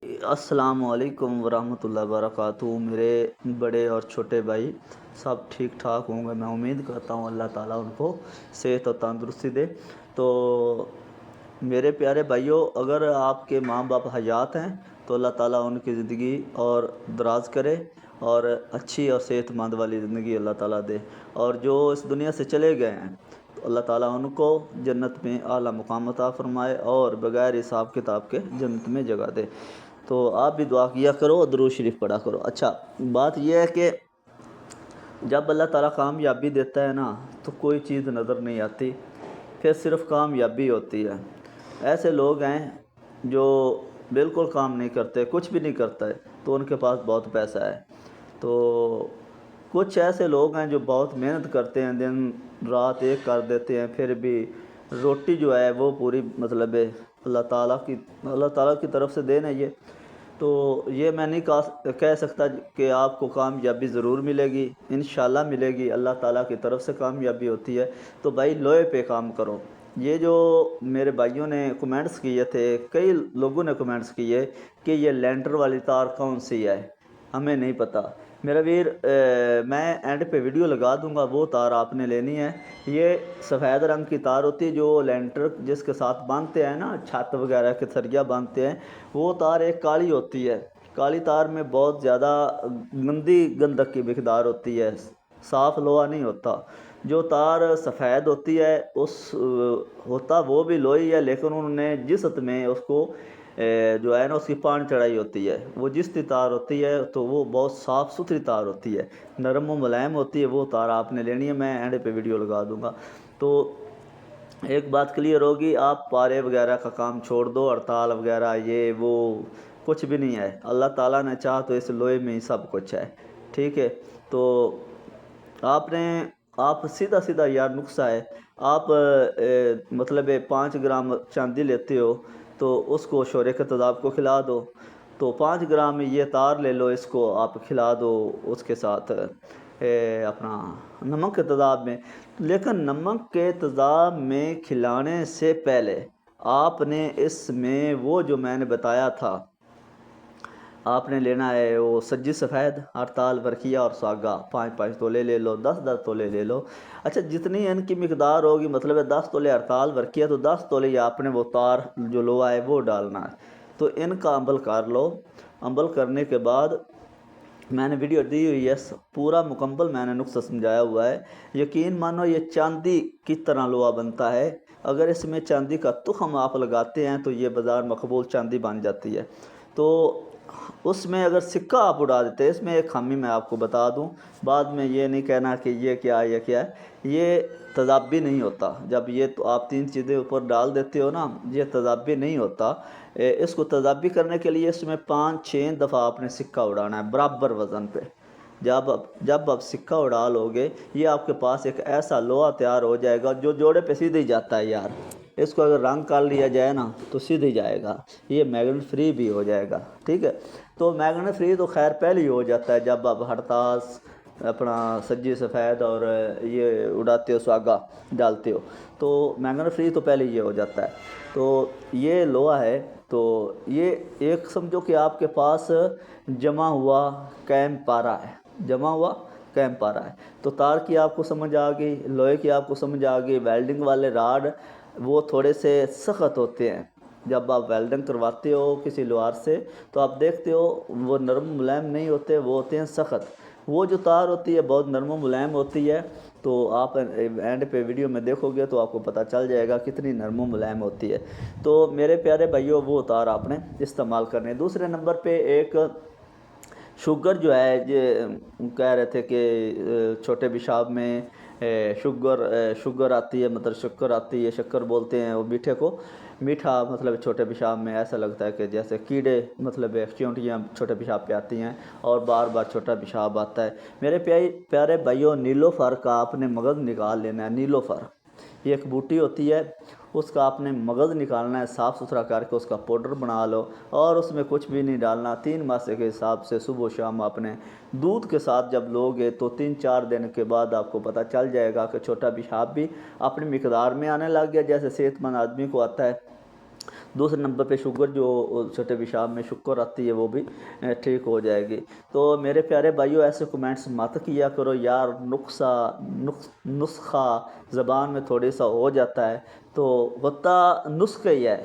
अस्सलाम वालेकुम वरहमतुल्लाहि वबरकातुहू। मेरे बड़े और छोटे भाई सब ठीक ठाक होंगे। मैं उम्मीद करता हूँ अल्लाह ताला उनको सेहत और तंदुरुस्ती दे। तो मेरे प्यारे भाइयों, अगर आपके माँ बाप हयात हैं तो अल्लाह ताला उनकी ज़िंदगी और दराज करे और अच्छी और सेहतमंद वाली ज़िंदगी अल्लाह ताला दे। और जो इस दुनिया से चले गए हैं तो अल्लाह ताला उनको जन्नत में आला मुकाम अता फ़रमाए और बग़ैर हिसाब किताब के जन्नत में जगह दे। तो आप भी दुआ किया करो और दुरूद शरीफ पढ़ा करो। अच्छा, बात यह है कि जब अल्लाह ताला कामयाबी देता है ना तो कोई चीज़ नज़र नहीं आती, फिर सिर्फ कामयाबी होती है। ऐसे लोग हैं जो बिल्कुल काम नहीं करते, कुछ भी नहीं करता है, तो उनके पास बहुत पैसा है। तो कुछ ऐसे लोग हैं जो बहुत मेहनत करते हैं, दिन रात एक कर देते हैं, फिर भी रोटी जो है वो पूरी मतलब है अल्लाह ताला की तरफ से देना ये। तो ये मैं नहीं कह सकता कि आपको कामयाबी ज़रूर मिलेगी, इंशाल्लाह मिलेगी, अल्लाह ताला की तरफ से कामयाबी होती है। तो भाई लोहे पे काम करो। ये जो मेरे भाइयों ने कमेंट्स किए थे, कई लोगों ने कमेंट्स किए कि ये लेंटर वाली तार कौन सी है, हमें नहीं पता। मेरा वीर, मैं एंड पे वीडियो लगा दूंगा, वो तार आपने लेनी है। ये सफ़ेद रंग की तार होती है जो लेंटर जिसके साथ बांधते हैं ना, छत वगैरह के सरिया बांधते हैं, वो तार एक काली होती है। काली तार में बहुत ज़्यादा गंदी गंधक की मिकदार होती है, साफ़ लोहा नहीं होता। जो तार सफ़ेद होती है होता वो भी लोही है, लेकिन उन्होंने जिसत में उसको जो है ना उसकी पान चढ़ाई होती है। वो जिसती तार होती है तो वो बहुत साफ़ सुथरी तार होती है, नरम और मुलायम होती है। वो तार आपने लेनी है, मैं एंड पे वीडियो लगा दूंगा। तो एक बात क्लियर होगी, आप पारे वगैरह का काम छोड़ दो, हड़ताल वगैरह ये वो कुछ भी नहीं है। अल्लाह ताला ने चाहा तो इस लोहे में ही सब कुछ है, ठीक है। तो आप सीधा सीधा यार नुस्खा है, आप मतलब 5 ग्राम चांदी लेते हो तो उसको शोरे के तेज़ाब को खिला दो। तो 5 ग्राम ये तार ले लो, इसको आप खिला दो उसके साथ अपना नमक के तेज़ाब में। लेकिन नमक के तेज़ाब में खिलाने से पहले आपने इसमें वो जो मैंने बताया था, आपने लेना है वो सज्जी सफ़ेद, हड़ताल, वर्किया और सागा। 5-5 तोले ले लो, 10-10 तोले ले लो। अच्छा, जितनी इनकी मिकदार होगी, मतलब 10 तोले हड़ताल वर्किया तो 10 तोले ही आपने वो तार जो लोहा है वो डालना है। तो इनका अमल कर लो। अमल करने के बाद मैंने वीडियो दी हुई है, पूरा मुकम्मल मैंने नुस्खा समझाया हुआ है। यकीन मानो ये चांदी की तरह लोहा बनता है। अगर इसमें चांदी का तुख़म आप लगाते हैं तो ये बाज़ार मकबूल चांदी बन जाती है। तो उसमें अगर सिक्का आप उड़ा देते हैं, इसमें एक खामी मैं आपको बता दूं, बाद में ये नहीं कहना कि ये क्या है, ये क्या है। ये तेज़ाबी नहीं होता। जब ये तो आप 3 चीज़ें ऊपर डाल देते हो ना, ये तेज़ाबी नहीं होता। इसको तेज़ाबी करने के लिए इसमें 5-6 दफ़ा आपने सिक्का उड़ाना है बराबर वज़न पे। जब आप सिक्का उड़ा लोगे, ये आपके पास एक ऐसा लोहा तैयार हो जाएगा जो जोड़े पे सीधे ही जाता है यार। इसको अगर रंग कर लिया जाए ना तो सीधे जाएगा, ये मैग्नेट फ्री भी हो जाएगा, ठीक है। तो मैग्नेट फ्री तो खैर पहले ही हो जाता है जब आप हड़तास अपना सज्जी सफ़ेद और ये उड़ाते हो, सुहागा डालते हो, तो मैग्नेट फ्री तो पहले ये हो जाता है। तो ये लोहा है, तो ये एक समझो कि आपके पास जमा हुआ कैम पारा है, जमा हुआ कैम पारा है। तो तार की आपको समझ आ गई, लोहे की आपको समझ आ गई। वेल्डिंग वाले राड वो थोड़े से सख्त होते हैं। जब आप वेल्डिंग करवाते हो किसी लोहार से तो आप देखते हो वो नरम मुलायम नहीं होते, वो होते हैं सख्त। वो जो तार होती है बहुत नरम मुलायम होती है। तो आप एंड पे वीडियो में देखोगे तो आपको पता चल जाएगा कितनी नरम मुलायम होती है। तो मेरे प्यारे भाइयों, वो तार आपने इस्तेमाल करने। दूसरे नंबर पे एक शुगर जो है, ये कह रहे थे कि छोटे पेशाब में शुगर आती है, मतलब शक्कर आती है, शक्कर बोलते हैं वो मीठे को। मीठा मतलब छोटे पेशाब में ऐसा लगता है कि जैसे कीड़े, मतलब चींटियाँ छोटे पेशाब पे आती हैं और बार बार छोटा पेशाब आता है। मेरे प्यारे भाइयों, नीलोफर का आपने मगज़ निकाल लेना है। नीलोफर ये एक बूटी होती है, उसका आपने मगज़ निकालना है, साफ़ सुथरा करके उसका पाउडर बना लो और उसमें कुछ भी नहीं डालना। 3 मासे के हिसाब से सुबह शाम आपने दूध के साथ जब लोगे तो 3-4 दिन के बाद आपको पता चल जाएगा कि छोटा पेशाब भी अपनी मिकदार में आने लग गया, जैसे सेहतमंद आदमी को आता है। دوسرے نمبر پہ شوگر جو چھوٹے پیشاب میں شکر آتی ہے وہ بھی ٹھیک ہو جائے گی۔ تو میرے پیارے بھائیوں ایسے کمنٹس مت کیا کرو یار، نسخہ زبان میں تھوڑی سا ہو جاتا ہے تو ہوتا نسخہ ہی ہے،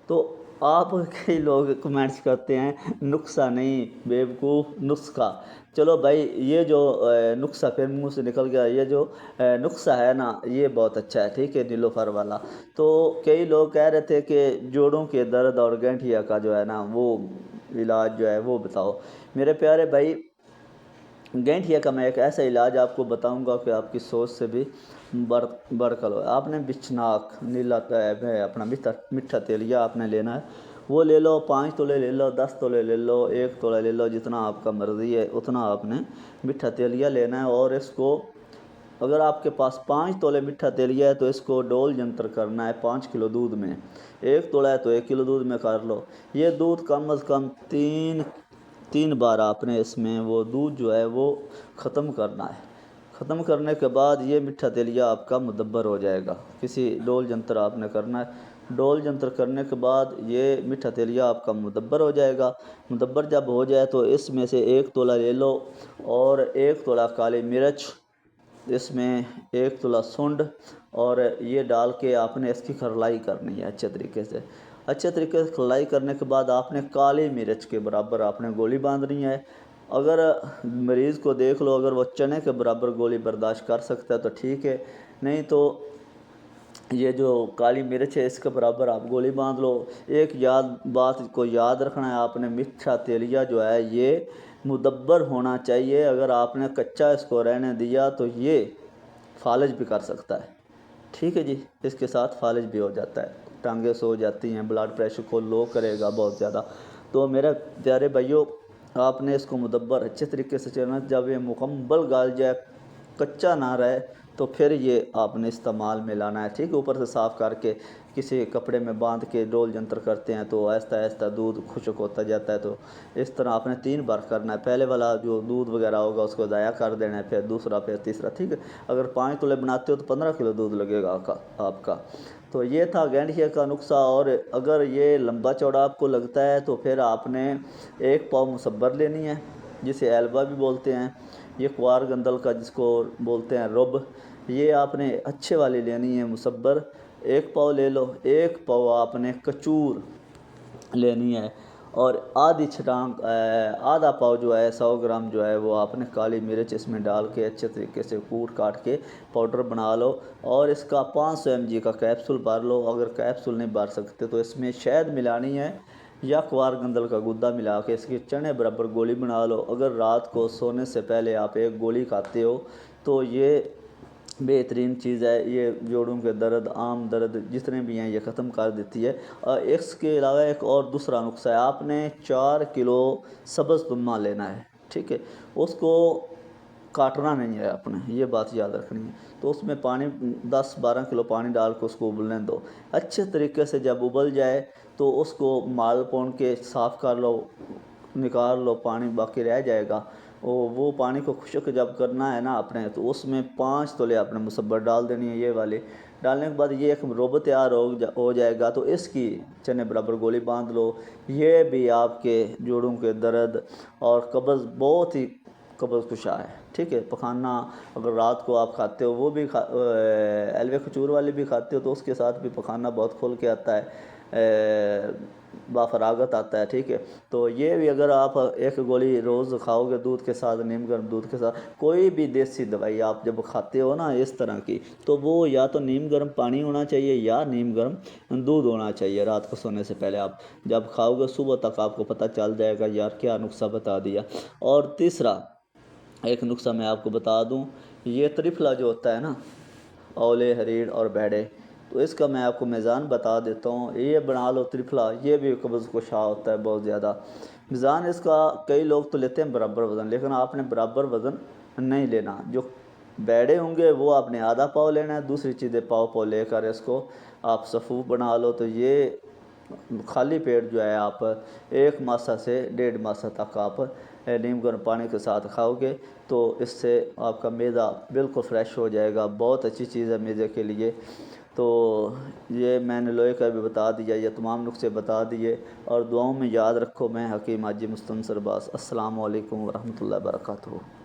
تو آپ کئی لوگ کمنٹس کرتے ہیں نسخہ نہیں بیوقوف نسخہ۔ چلو بھائی یہ جو نسخہ پھر منہ سے نکل گیا، یہ جو نسخہ ہے نا یہ بہت اچھا ہے، ٹھیک ہے، نیلوفر والا۔ تو کئی لوگ کہہ رہے تھے کہ جوڑوں کے درد اور گنٹھیا کا جو ہے نا وہ علاج جو ہے وہ بتاؤ۔ میرے پیارے بھائی گینٹھیا کا میں ایک ایسا علاج آپ کو بتاؤں گا کہ آپ کی سوچ سے بھی بڑھ کر ہو۔ آپ نے بچھناک نیلا اپنا میٹھا تیلیا آپ نے لینا ہے، وہ لے لو، 5 تولے لے لو، 10 تولے لے لو، 1 تولا لے لو، جتنا آپ کا مرضی ہے اتنا آپ نے میٹھا تیلیا لینا ہے۔ اور اس کو اگر آپ کے پاس 5 تولے میٹھا تیلیا ہے تو اس کو ڈول جنتر کرنا ہے 5 کلو دودھ میں۔ 1 تولا ہے تو 1 کلو دودھ میں کر لو۔ یہ دودھ کم از کم تین بار آپ نے اس میں وہ دودھ جو ہے وہ ختم کرنا ہے۔ ختم کرنے کے بعد یہ میٹھا تیلیا آپ کا مدبر ہو جائے گا۔ کسی ڈول جنتر آپ نے کرنا ہے، ڈول جنتر کرنے کے بعد یہ میٹھا تیلیا آپ کا مدبر ہو جائے گا۔ مدبر جب ہو جائے تو اس میں سے 1 تولا لے لو اور 1 تولا کالی مرچ، اس میں 1 تولا سنڈ، اور یہ ڈال کے آپ نے اس کی کھرلائی کرنی ہے اچھے طریقے سے۔ اچھے طریقے سے کھرلائی کرنے کے بعد آپ نے کالی مرچ کے برابر آپ نے گولی باندھنی ہے۔ اگر مریض کو دیکھ لو اگر وہ چنے کے برابر گولی برداشت کر سکتا ہے تو ٹھیک ہے، نہیں تو یہ جو کالی مرچ ہے اس کے برابر آپ گولی باندھ لو۔ ایک بات کو یاد رکھنا ہے، آپ نے میٹھا تیلیا جو ہے یہ مدبر ہونا چاہیے۔ اگر آپ نے کچا اس کو رہنے دیا تو یہ فالج بھی کر سکتا ہے، ٹھیک ہے جی، اس کے ساتھ فالج بھی ہو جاتا ہے، ٹانگیں سو جاتی ہیں، بلڈ پریشر کو لو کرے گا بہت زیادہ۔ تو میرے پیارے بھائیوں آپ نے اس کو مدبر اچھے طریقے سے چلنا، جب یہ مکمل گل جائے، کچا نہ رہے، تو پھر یہ آپ نے استعمال میں لانا ہے، ٹھیک ہے۔ اوپر سے صاف کر کے کسی کپڑے میں باندھ کے ڈول جنتر کرتے ہیں تو آہستہ آہستہ دودھ خشک ہوتا جاتا ہے۔ تو اس طرح آپ نے 3 بار کرنا ہے۔ پہلے والا جو دودھ وغیرہ ہوگا اس کو ضائع کر دینا ہے، پھر دوسرا، پھر تیسرا، ٹھیک ہے۔ اگر 5 تولے بناتے ہو تو 15 کلو دودھ لگے گا آپ کا۔ تو یہ تھا گینٹھیا کا نسخہ۔ اور اگر یہ لمبا چوڑا آپ کو لگتا ہے تو پھر آپ نے 1 پاؤ مصبر لینی ہے، جسے ایلبا بھی بولتے ہیں، یہ کوار گندل کا جس کو بولتے ہیں رب، یہ آپ نے اچھے والی لینی ہے مصبر، 1 پاؤ لے لو۔ 1 پاؤ آپ نے کچور لینی ہے، اور آدھا پاؤ جو ہے 100 گرام جو ہے وہ آپ نے کالی مرچ اس میں ڈال کے اچھے طریقے سے کوٹ کاٹ کے پاؤڈر بنا لو، اور اس کا 500 mg کا کیپسول بھر لو۔ اگر کیپسول نہیں بھر سکتے تو اس میں شہد ملانی ہے یا کوار گندل کا گدا ملا کے اس کی چنے برابر گولی بنا لو۔ اگر رات کو سونے سے پہلے آپ 1 گولی کھاتے ہو تو یہ بہترین چیز ہے، یہ جوڑوں کے درد، عام درد جتنے بھی ہیں یہ ختم کر دیتی ہے۔ اس کے علاوہ ایک اور دوسرا نسخہ ہے، آپ نے 4 کلو سبز تما لینا ہے، ٹھیک ہے، اس کو کاٹنا نہیں ہے آپ نے، یہ بات یاد رکھنی ہے۔ تو اس میں پانی 10-12 کلو پانی ڈال کے اس کو ابلنے دو اچھے طریقے سے۔ جب ابل جائے تو اس کو مال پون کے صاف کر لو، نکال لو، پانی باقی رہ جائے گا، وہ پانی کو خشک جب کرنا ہے نا آپ نے، تو اس میں 5 تولے آپ نے مصبر ڈال دینی ہے، یہ والی ڈالنے کے بعد یہ ایک روب تیار ہو جائے گا، تو اس کی چنے برابر گولی باندھ لو۔ یہ بھی آپ کے جوڑوں کے درد اور قبض بہت ہی قبض کشا ہے، ٹھیک ہے۔ پخانہ اگر رات کو آپ کھاتے ہو، وہ بھی ایلوے کھجور والی بھی کھاتے ہو تو اس کے ساتھ بھی پخانہ بہت کھل کے آتا ہے، بافراغت آتا ہے، ٹھیک ہے۔ تو یہ بھی اگر آپ 1 گولی روز کھاؤ گے دودھ کے ساتھ، نیم گرم دودھ کے ساتھ، کوئی بھی دیسی دوائی آپ جب کھاتے ہو نا اس طرح کی، تو وہ یا تو نیم گرم پانی ہونا چاہیے یا نیم گرم دودھ ہونا چاہیے۔ رات کو سونے سے پہلے آپ جب کھاؤ گے صبح تک آپ کو پتہ چل جائے گا یار کیا نسخہ بتا دیا۔ اور تیسرا ایک نسخہ میں آپ کو بتا دوں، یہ ترفلا جو ہوتا ہے نا، اولے، ہریڑ اور بیڑے، تو اس کا میں آپ کو میزان بتا دیتا ہوں، یہ بنا لو ترفلا، یہ بھی قبض کشا ہوتا ہے بہت زیادہ۔ میزان اس کا کئی لوگ تو لیتے ہیں برابر وزن، لیکن آپ نے برابر وزن نہیں لینا۔ جو بیڑے ہوں گے وہ آپ نے آدھا پاؤ لینا ہے، دوسری چیزیں پاؤ لے کر اس کو آپ صفوف بنا لو۔ تو یہ خالی پیٹ جو ہے آپ 1 ماسہ سے 1.5 ماسہ تک آپ نیم گرم پانی کے ساتھ کھاؤ گے تو اس سے آپ کا معدہ بالکل فریش ہو جائے گا، بہت اچھی چیز ہے معدے کے لیے۔ تو یہ میں نے لوہے کا بھی بتا دیا، یہ تمام نسخے بتا دیے، اور دعاؤں میں یاد رکھو۔ میں حکیم حاجی مستنصر عباس، السلام علیکم ورحمۃ اللہ وبرکاتہ۔